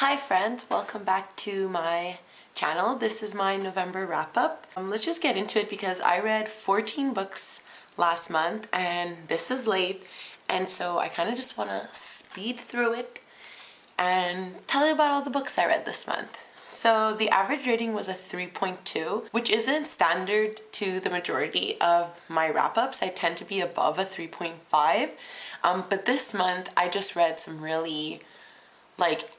Hi friends, welcome back to my channel. This is my November wrap-up. Let's just get into it because I read 14 books last month and this is late, and so I kind of just want to speed through it and tell you about all the books I read this month. So the average rating was a 3.2, which isn't standard to the majority of my wrap-ups. I tend to be above a 3.5, but this month I just read some really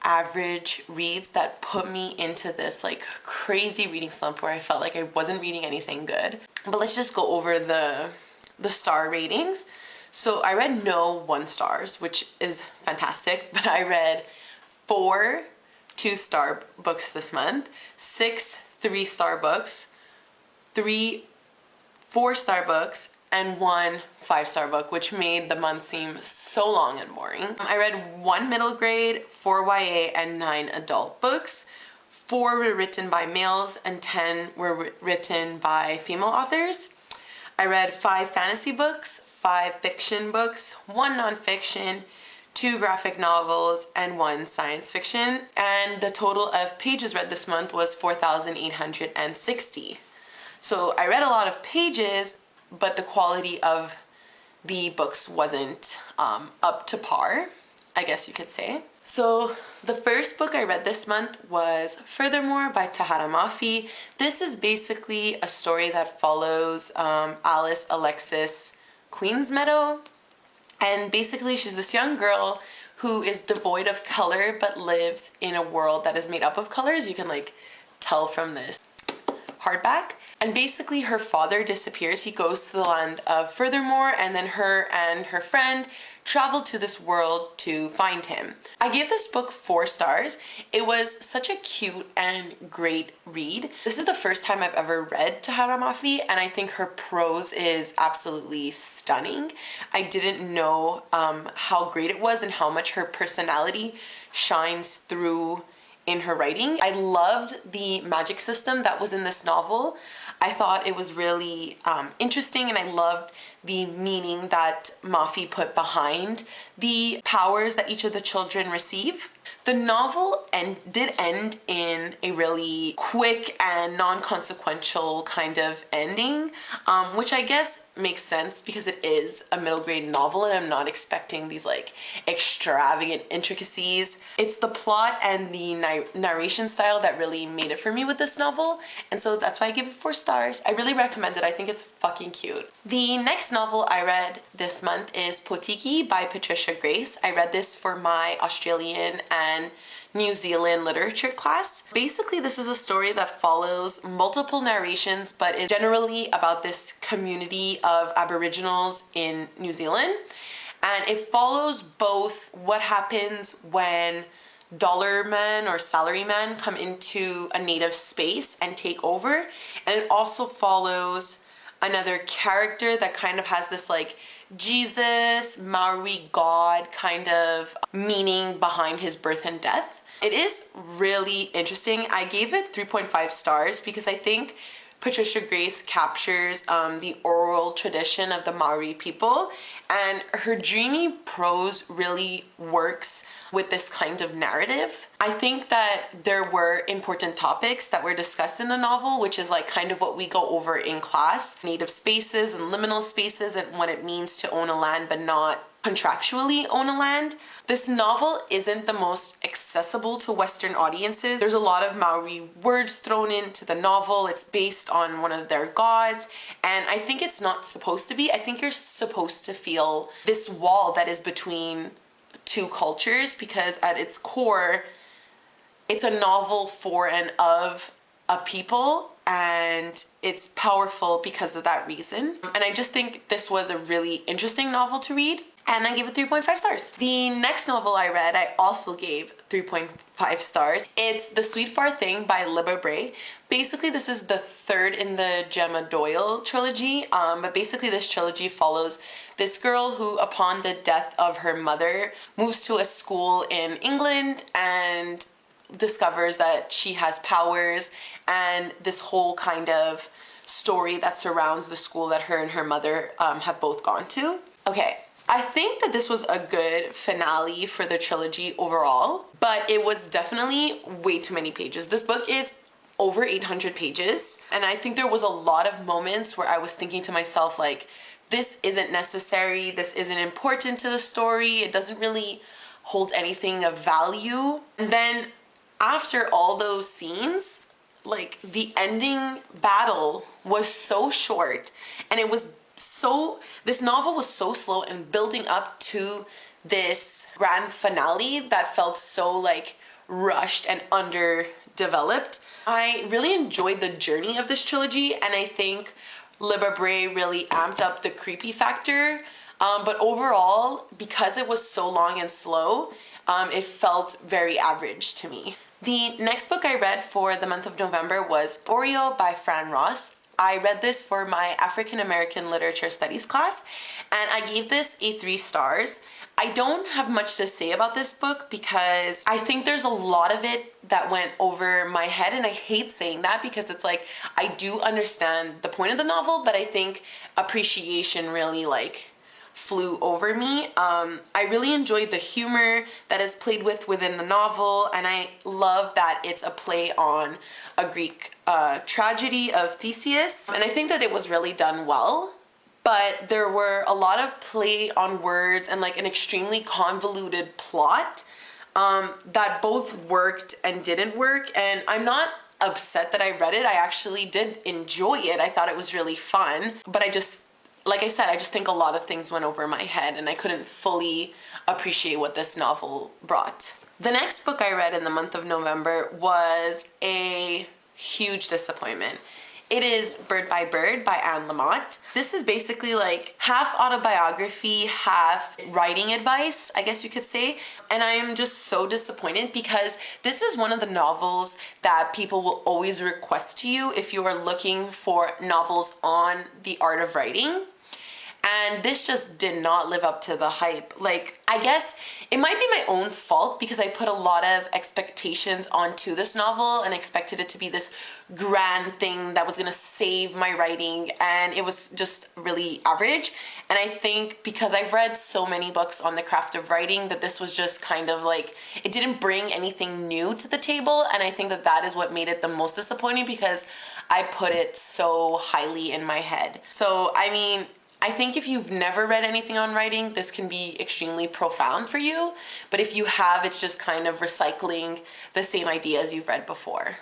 average reads that put me into this crazy reading slump where I felt like I wasn't reading anything good. But let's just go over the star ratings. So I read no 1 stars, which is fantastic, but I read 4 2-star books this month, 6 3-star books, 3 4-star books, and 1 5-star book, which made the month seem so long and boring. I read 1 middle grade, 4 YA, and 9 adult books. 4 were written by males and 10 were written by female authors. I read 5 fantasy books, 5 fiction books, 1 nonfiction, 2 graphic novels, and 1 science fiction. And the total of pages read this month was 4,860. So I read a lot of pages, but the quality of the books wasn't up to par, I guess you could say. So the first book I read this month was Furthermore by Tahara Mafi. This is basically a story that follows Alice Alexis Queensmeadow. And basically she's this young girl who is devoid of color but lives in a world that is made up of colors. You can tell from this hardback. And basically her father disappears. He goes to the land of Furthermore, and then her and her friend travel to this world to find him. I gave this book 4 stars. It was such a cute and great read. This is the first time I've ever read Tahara Mafi, and I think her prose is absolutely stunning. I didn't know how great it was and how much her personality shines through in her writing. I loved the magic system that was in this novel. I thought it was really interesting, and I loved the meaning that Mafi put behind the powers that each of the children receive. The novel did end in a really quick and non-consequential kind of ending, which I guess makes sense because it is a middle grade novel and I'm not expecting these extravagant intricacies. It's the plot and the narration style that really made it for me with this novel, and so that's why I give it 4 stars. I really recommend it. I think it's fucking cute. The next novel I read this month is Potiki by Patricia Grace. I read this for my Australian and New Zealand literature class. Basically, this is a story that follows multiple narrations, but is generally about this community of Aboriginals in New Zealand. And it follows both what happens when dollar men or salary men come into a native space and take over, and it also follows another character that kind of has this Jesus, Maori god kind of meaning behind his birth and death. It is really interesting. I gave it 3.5 stars because I think Patricia Grace captures the oral tradition of the Maori people, and her dreamy prose really works with this kind of narrative. I think that there were important topics that were discussed in the novel, which is kind of what we go over in class. Native spaces and liminal spaces and what it means to own a land but not contractually own a land. This novel isn't the most accessible to Western audiences. There's a lot of Maori words thrown into the novel. It's based on one of their gods, and I think it's not supposed to be. I think you're supposed to feel this wall that is between 2 cultures, because at its core, it's a novel for and of a people, and it's powerful because of that reason. And I just think this was a really interesting novel to read, and I gave it 3.5 stars. The next novel I read, I also gave 3.5 stars. It's The Sweet Far Thing by Libba Bray. Basically, this is the 3rd in the Gemma Doyle trilogy, but basically this trilogy follows this girl who, upon the death of her mother, moves to a school in England and discovers that she has powers, and this whole kind of story that surrounds the school that her and her mother have both gone to. Okay, I think that this was a good finale for the trilogy overall, but it was definitely way too many pages. This book is over 800 pages, and I think there was a lot of moments where I was thinking to myself, like, this isn't necessary, this isn't important to the story, it doesn't really hold anything of value. And then after all those scenes, like, the ending battle was so short, and it was so, this novel was so slow and building up to this grand finale that felt so like rushed and underdeveloped. I really enjoyed the journey of this trilogy, and I think Libre Bray really amped up the creepy factor. But overall, because it was so long and slow, it felt very average to me. The next book I read for the month of November was Oreo by Fran Ross. I read this for my African American Literature Studies class, and I gave this a 3 stars. I don't have much to say about this book because I think there's a lot of it that went over my head, and I hate saying that because it's like, I do understand the point of the novel, but I think appreciation really like flew over me. I really enjoyed the humor that is played with within the novel, and I love that it's a play on a Greek tragedy of Theseus, and I think that it was really done well. But there were a lot of play on words and like an extremely convoluted plot that both worked and didn't work, and I'm not upset that I read it. I actually did enjoy it. I thought it was really fun, but like I said, I just think a lot of things went over my head and I couldn't fully appreciate what this novel brought. The next book I read in the month of November was a huge disappointment. It is Bird by Bird by Anne Lamott. This is basically like half autobiography, half writing advice, I guess you could say. And I am just so disappointed because this is one of the novels that people will always request to you if you are looking for novels on the art of writing. And this just did not live up to the hype. Like, I guess it might be my own fault because I put a lot of expectations onto this novel and expected it to be this grand thing that was gonna save my writing, and it was just really average. And I think because I've read so many books on the craft of writing that this was just kind of like, it didn't bring anything new to the table, and I think that that is what made it the most disappointing because I put it so highly in my head. So, I mean, I think if you've never read anything on writing, this can be extremely profound for you. But if you have, it's just kind of recycling the same ideas you've read before.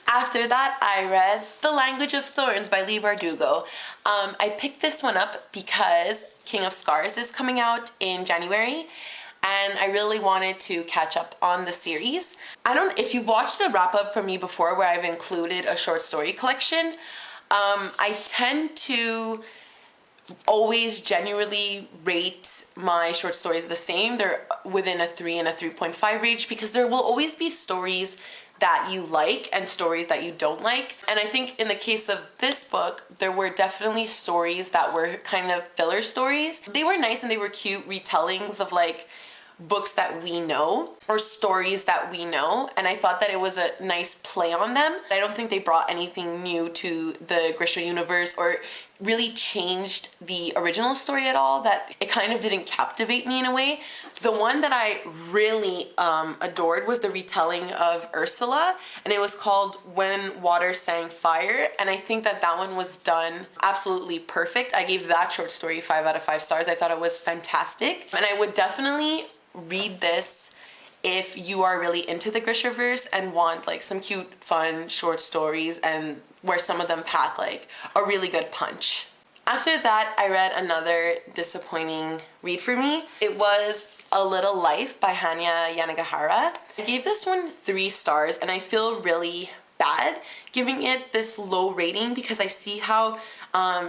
After that, I read The Language of Thorns by Leigh Bardugo. I picked this one up because King of Scars is coming out in January, and I really wanted to catch up on the series. If you've watched a wrap-up from me before where I've included a short story collection, I tend to always genuinely rate my short stories the same. They're within a 3 and a 3.5 range because there will always be stories that you like and stories that you don't like. And I think in the case of this book, there were definitely stories that were kind of filler stories. They were nice and they were cute retellings of like books that we know or stories that we know, and I thought that it was a nice play on them. I don't think they brought anything new to the Grisha universe or really changed the original story at all, that it kind of didn't captivate me in a way. The one that I really adored was the retelling of Ursula, and it was called When Water Sang Fire, and I think that that one was done absolutely perfect. I gave that short story 5 out of 5 stars. I thought it was fantastic, and I would definitely read this if you are really into the Grishaverse and want like some cute, fun short stories and where some of them pack like a really good punch. After that, I read another disappointing read for me. It was A Little Life by Hanya Yanagihara. I gave this one 3 stars, and I feel really bad giving it this low rating because I see how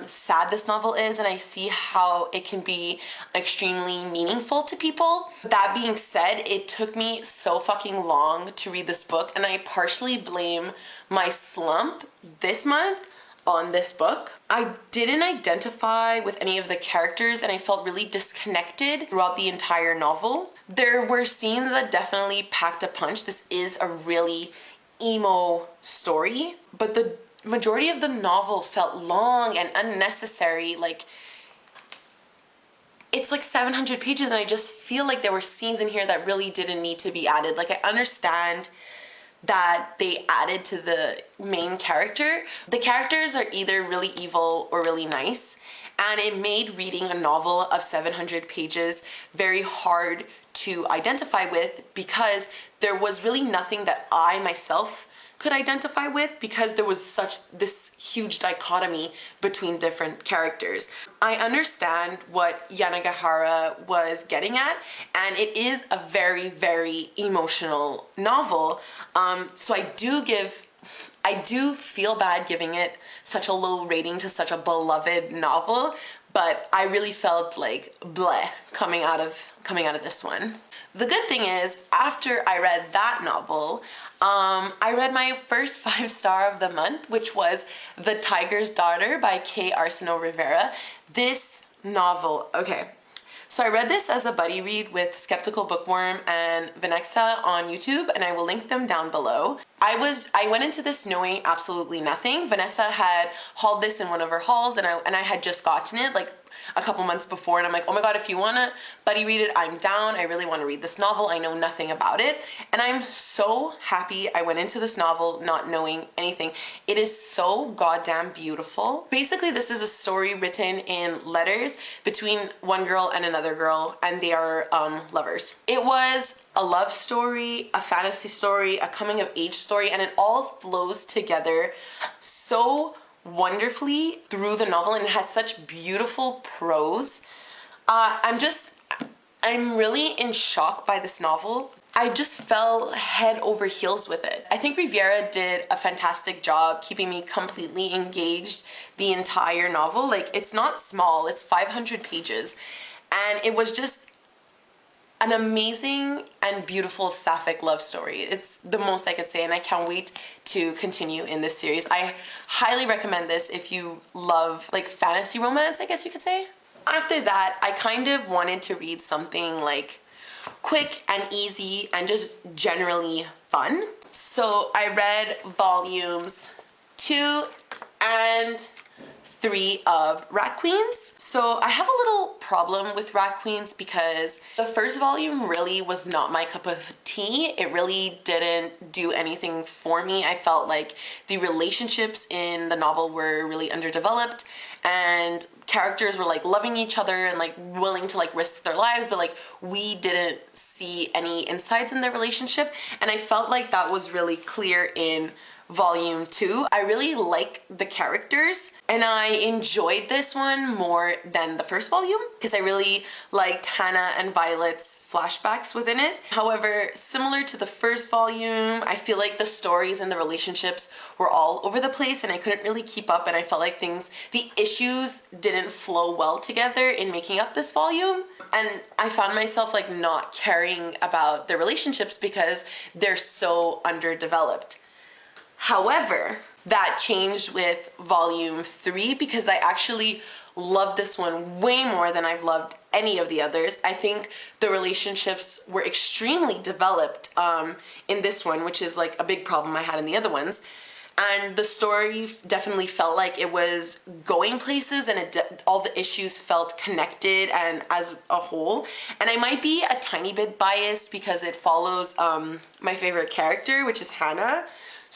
sad this novel is, and I see how it can be extremely meaningful to people. That being said, it took me so fucking long to read this book, and I partially blame my slump this month on this book. I didn't identify with any of the characters, and I felt really disconnected throughout the entire novel. There were scenes that definitely packed a punch. This is a really emo story, but the majority of the novel felt long and unnecessary. Like, it's like 700 pages and I just feel like there were scenes in here that really didn't need to be added. Like, I understand that they added to the main character. The characters are either really evil or really nice, and it made reading a novel of 700 pages very hard to identify with, because there was really nothing that I myself could identify with, because there was such this huge dichotomy between different characters. I understand what Yanagihara was getting at, and it is a very, very emotional novel. So I do feel bad giving it such a low rating to such a beloved novel, but I really felt like bleh coming out of this one. The good thing is, after I read that novel, I read my first 5-star of the month, which was The Tiger's Daughter by K. Arsenault Rivera. This novel, okay, so I read this as a buddy read with Skeptical Bookworm and Vanessa on YouTube, and I will link them down below. I went into this knowing absolutely nothing. Vanessa had hauled this in one of her hauls, and I had just gotten it like a couple months before, and I'm like, oh my god, if you wanna buddy read it, I'm down. I really want to read this novel. I know nothing about it, and I'm so happy I went into this novel not knowing anything. It is so goddamn beautiful. Basically, this is a story written in letters between one girl and another girl, and they are lovers. It was a love story, a fantasy story, a coming of age story, and it all flows together so wonderfully through the novel, and it has such beautiful prose. I'm really in shock by this novel. I just fell head over heels with it. I think Rivera did a fantastic job keeping me completely engaged the entire novel. Like, it's not small, it's 500 pages, and it was just an amazing and beautiful sapphic love story. It's the most I could say, and I can't wait to continue in this series. I highly recommend this if you love like fantasy romance, I guess you could say. After that, I kind of wanted to read something like quick and easy and just generally fun. So I read volumes 2 and 3 of Rat Queens. So I have a little problem with Rat Queens because the first volume really was not my cup of tea. It really didn't do anything for me. I felt like the relationships in the novel were really underdeveloped, and characters were like loving each other and like willing to like risk their lives, but like we didn't see any insights in their relationship, and I felt like that was really clear in volume 2. I really like the characters, and I enjoyed this one more than the first volume because I really liked Hannah and Violet's flashbacks within it. However, similar to the first volume, I feel like the stories and the relationships were all over the place and I couldn't really keep up, and I felt like the issues didn't flow well together in making up this volume, and I found myself like not caring about the relationships because they're so underdeveloped. However, that changed with volume 3 because I actually loved this one way more than I've loved any of the others. I think the relationships were extremely developed in this one, which is like a big problem I had in the other ones. And the story definitely felt like it was going places, and all the issues felt connected and as a whole. And I might be a tiny bit biased because it follows my favorite character, which is Hannah.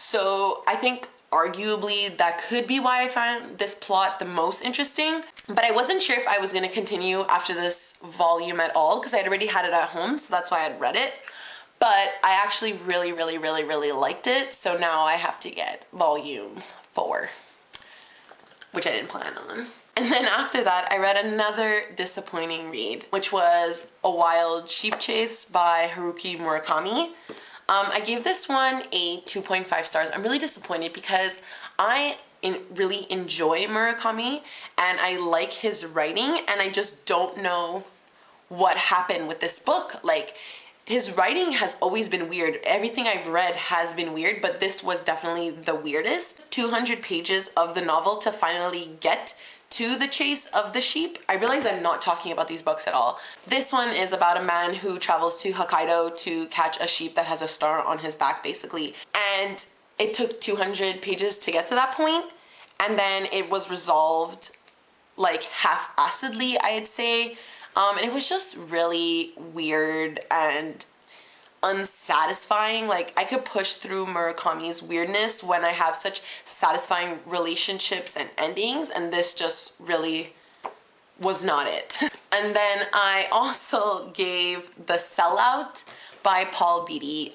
So I think arguably that could be why I found this plot the most interesting. But I wasn't sure if I was going to continue after this volume at all because I'd already had it at home, so that's why I'd read it. But I actually really liked it, so now I have to get volume 4, which I didn't plan on. And then after that, I read another disappointing read, which was A Wild Sheep Chase by Haruki Murakami. I gave this one a 2.5 stars. I'm really disappointed because I really enjoy Murakami and I like his writing, and I just don't know what happened with this book. Like, his writing has always been weird. Everything I've read has been weird, but this was definitely the weirdest. 200 pages of the novel to finally get to the chase of the sheep. I realize I'm not talking about these books at all. This one is about a man who travels to Hokkaido to catch a sheep that has a star on his back, basically. And it took 200 pages to get to that point, and then it was resolved like half-assedly, I'd say. And it was just really weird and unsatisfying. Like, I could push through Murakami's weirdness when I have such satisfying relationships and endings, and this just really was not it. And then I also gave The Sellout by Paul Beatty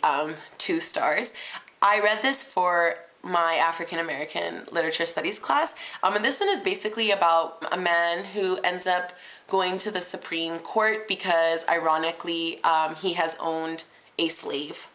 2 stars. I read this for my African American literature studies class, and this one is basically about a man who ends up going to the Supreme Court because, ironically, he has owned a slave.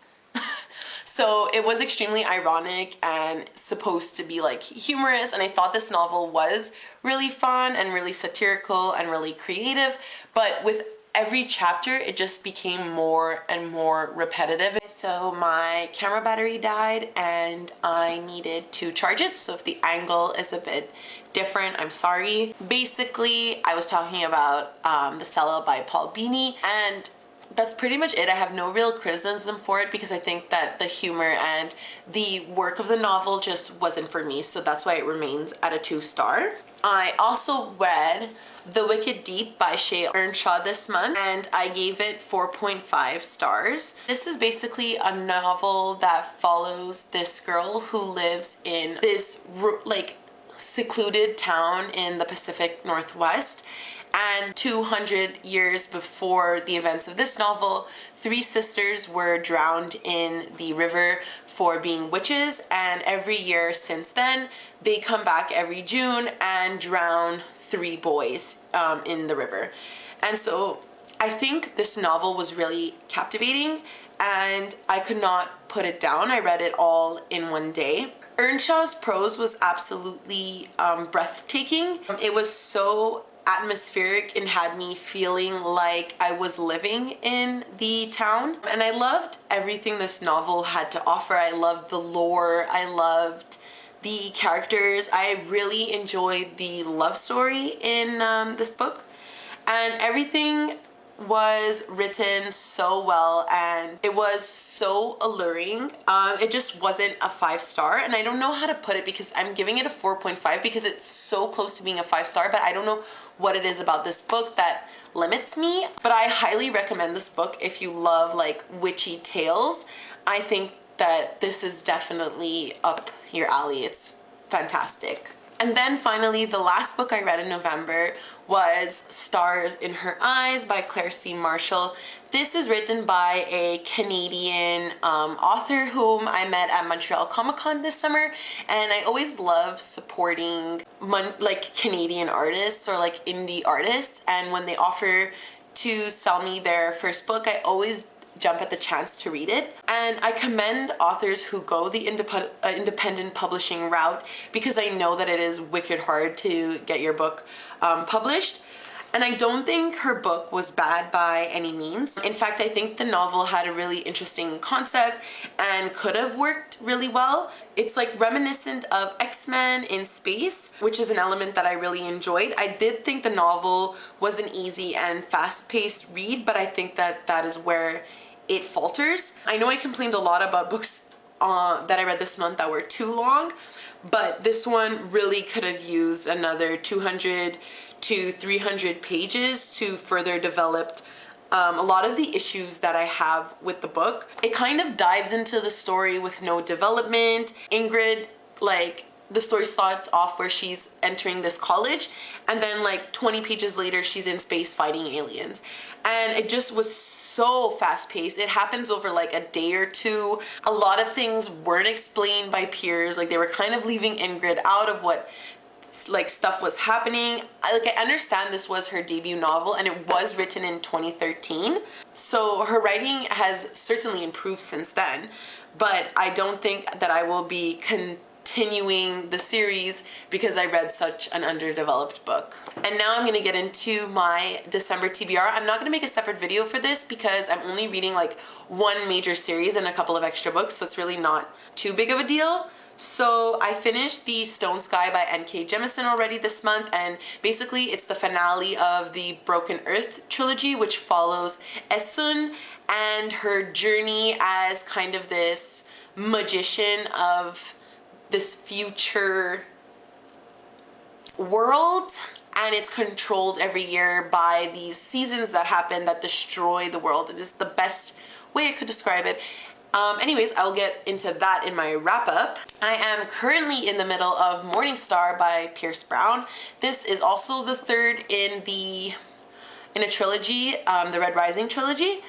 So it was extremely ironic and supposed to be like humorous, and I thought this novel was really fun and really satirical and really creative, but with every chapter it just became more and more repetitive. So my camera battery died and I needed to charge it, so if the angle is a bit different, I'm sorry. Basically, I was talking about The Sellout by Paul Beatty, and that's pretty much it. I have no real criticism for it because I think that the humor and the work of the novel just wasn't for me, so that's why it remains at a 2 star. I also read The Wicked Deep by Shea Earnshaw this month, and I gave it 4.5 stars. This is basically a novel that follows this girl who lives in this like secluded town in the Pacific Northwest. And 200 years before the events of this novel, 3 sisters were drowned in the river for being witches, and every year since then, they come back every June and drown 3 boys in the river. And so I think this novel was really captivating, and I could not put it down. I read it all in one day. Earnshaw's prose was absolutely breathtaking. It was so atmospheric and had me feeling like I was living in the town. And I loved everything this novel had to offer. I loved the lore, I loved the characters, I really enjoyed the love story in this book, and everything was written so well and it was so alluring. It just wasn't a 5 star, and I don't know how to put it because I'm giving it a 4.5 because it's so close to being a 5 star, but I don't know what it is about this book that limits me. But I highly recommend this book if you love like witchy tales. I think that this is definitely up your alley. It's fantastic. And then finally, the last book I read in November was Stars in Her Eyes by Claire C. Marshall. This is written by a Canadian author whom I met at Montreal Comic Con this summer, and I always love supporting like Canadian artists or like indie artists, and when they offer to sell me their first book, I always jump at the chance to read it. And I commend authors who go the independent publishing route because I know that it is wicked hard to get your book published. And I don't think her book was bad by any means. In fact, I think the novel had a really interesting concept and could have worked really well. It's like reminiscent of X-Men in space, which is an element that I really enjoyed. I did think the novel was an easy and fast-paced read, but I think that that is where it falters. I know I complained a lot about books that I read this month that were too long, but this one really could have used another 200 to 300 pages to further develop a lot of the issues that I have with the book. It kind of dives into the story with no development. Ingrid, like, the story starts off where she's entering this college, and then like 20 pages later she's in space fighting aliens, and it just was so fast-paced. It happens over like a day or two. A lot of things weren't explained by peers, like they were kind of leaving Ingrid out of what like stuff was happening. I understand this was her debut novel and it was written in 2013, so her writing has certainly improved since then, but I don't think that I will be continuing the series because I read such an underdeveloped book. And now I'm gonna get into my December TBR. I'm not gonna make a separate video for this because I'm only reading like one major series and a couple of extra books, so it's really not too big of a deal. So I finished The Stone Sky by N.K. Jemisin already this month, and basically it's the finale of the Broken Earth trilogy, which follows Esun and her journey as kind of this magician of this future world. and it's controlled every year by these seasons that happen that destroy the world, and this is the best way I could describe it. Anyways, I'll get into that in my wrap-up. I am currently in the middle of Morning Star by Pierce Brown. This is also the third in a trilogy, the Red Rising trilogy.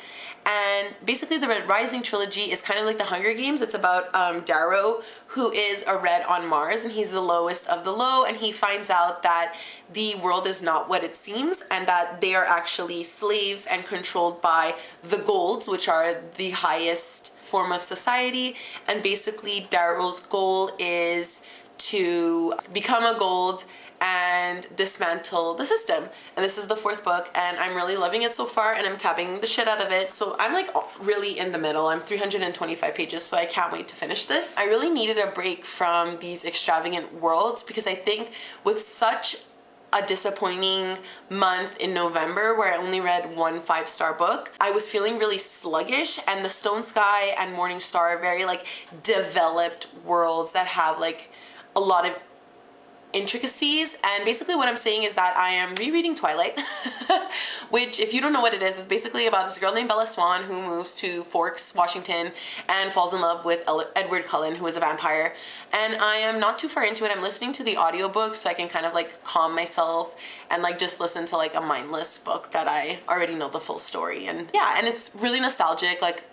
And basically the Red Rising trilogy is kind of like the Hunger Games. It's about Darrow, who is a Red on Mars, and he's the lowest of the low, and he finds out that the world is not what it seems, and that they are actually slaves and controlled by the Golds, which are the highest form of society. And basically Darrow's goal is to become a Gold and dismantle the system. And this is the fourth book, and I'm really loving it so far, and I'm tapping the shit out of it. So I'm like really in the middle. I'm 325 pages, so I can't wait to finish this. I really needed a break from these extravagant worlds, because I think with such a disappointing month in November where I only read one 5-star book, I was feeling really sluggish, and the Stone Sky and Morning Star are very like developed worlds that have like a lot of intricacies. And basically what I'm saying is that I am rereading Twilight, which, if you don't know what it is basically about this girl named Bella Swan who moves to Forks, Washington, and falls in love with Edward Cullen, who is a vampire. And I am not too far into it. I'm listening to the audiobook so I can kind of like calm myself and like just listen to like a mindless book that I already know the full story. And yeah, and it's really nostalgic. Like,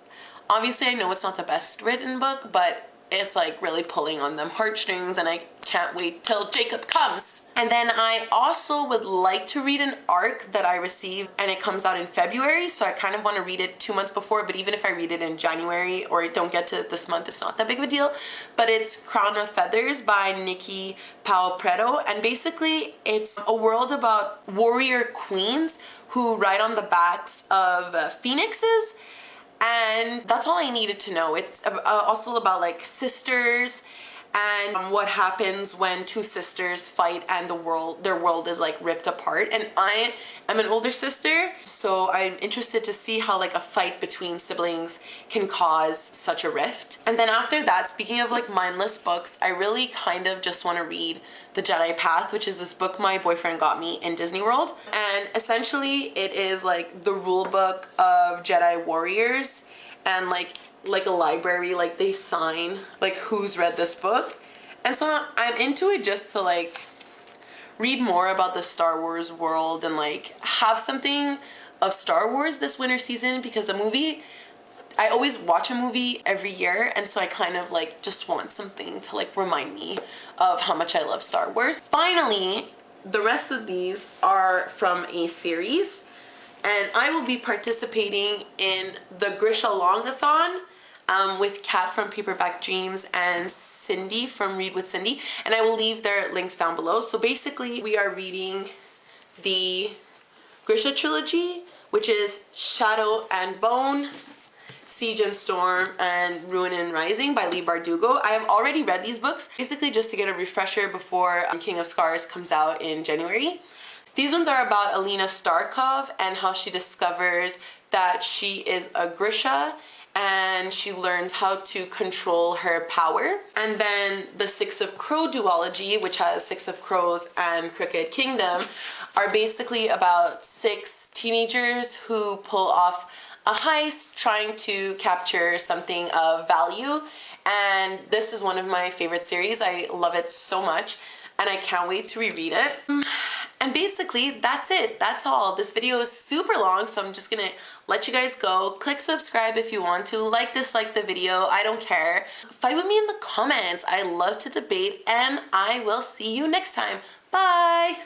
obviously I know it's not the best written book, but it's like really pulling on them heartstrings, and I can't wait till Jacob comes. And then I also would like to read an arc that I received, and it comes out in February, so I kind of want to read it 2 months before, but even if I read it in January or I don't get to it this month, it's not that big of a deal. But it's Crown of Feathers by Nikki Powell Preto, and basically it's a world about warrior queens who ride on the backs of phoenixes. And that's all I needed to know. It's also about like sisters and what happens when two sisters fight and their world is like ripped apart. And I am an older sister, so I'm interested to see how like a fight between siblings can cause such a rift. And then after that, speaking of like mindless books, I really kind of just want to read The Jedi Path, which is this book my boyfriend got me in Disney World. And essentially it is like the rule book of Jedi warriors, and like a library, like they sign like who's read this book. And so I'm into it just to like read more about the Star Wars world and like have something of Star Wars this winter season, because I always watch a movie every year, and so I kind of like just want something to like remind me of how much I love Star Wars. Finally, the rest of these are from a series, and I will be participating in the Grisha Longathon with Kat from Paperback Dreams and Cindy from Read with Cindy, and I will leave their links down below. So basically we are reading the Grisha trilogy, which is Shadow and Bone, Siege and Storm, and Ruin and Rising by Leigh Bardugo. I have already read these books, basically just to get a refresher before King of Scars comes out in January. These ones are about Alina Starkov and how she discovers that she is a Grisha, and she learns how to control her power. And then the Six of Crow duology, which has Six of Crows and Crooked Kingdom, are basically about 6 teenagers who pull off a heist trying to capture something of value. And this is one of my favorite series. I love it so much, and I can't wait to reread it. And basically that's it. That's all. This video is super long, so I'm just gonna let you guys go. Click subscribe if you want to. Dislike the video. I don't care. Fight with me in the comments. I love to debate, and I will see you next time. Bye!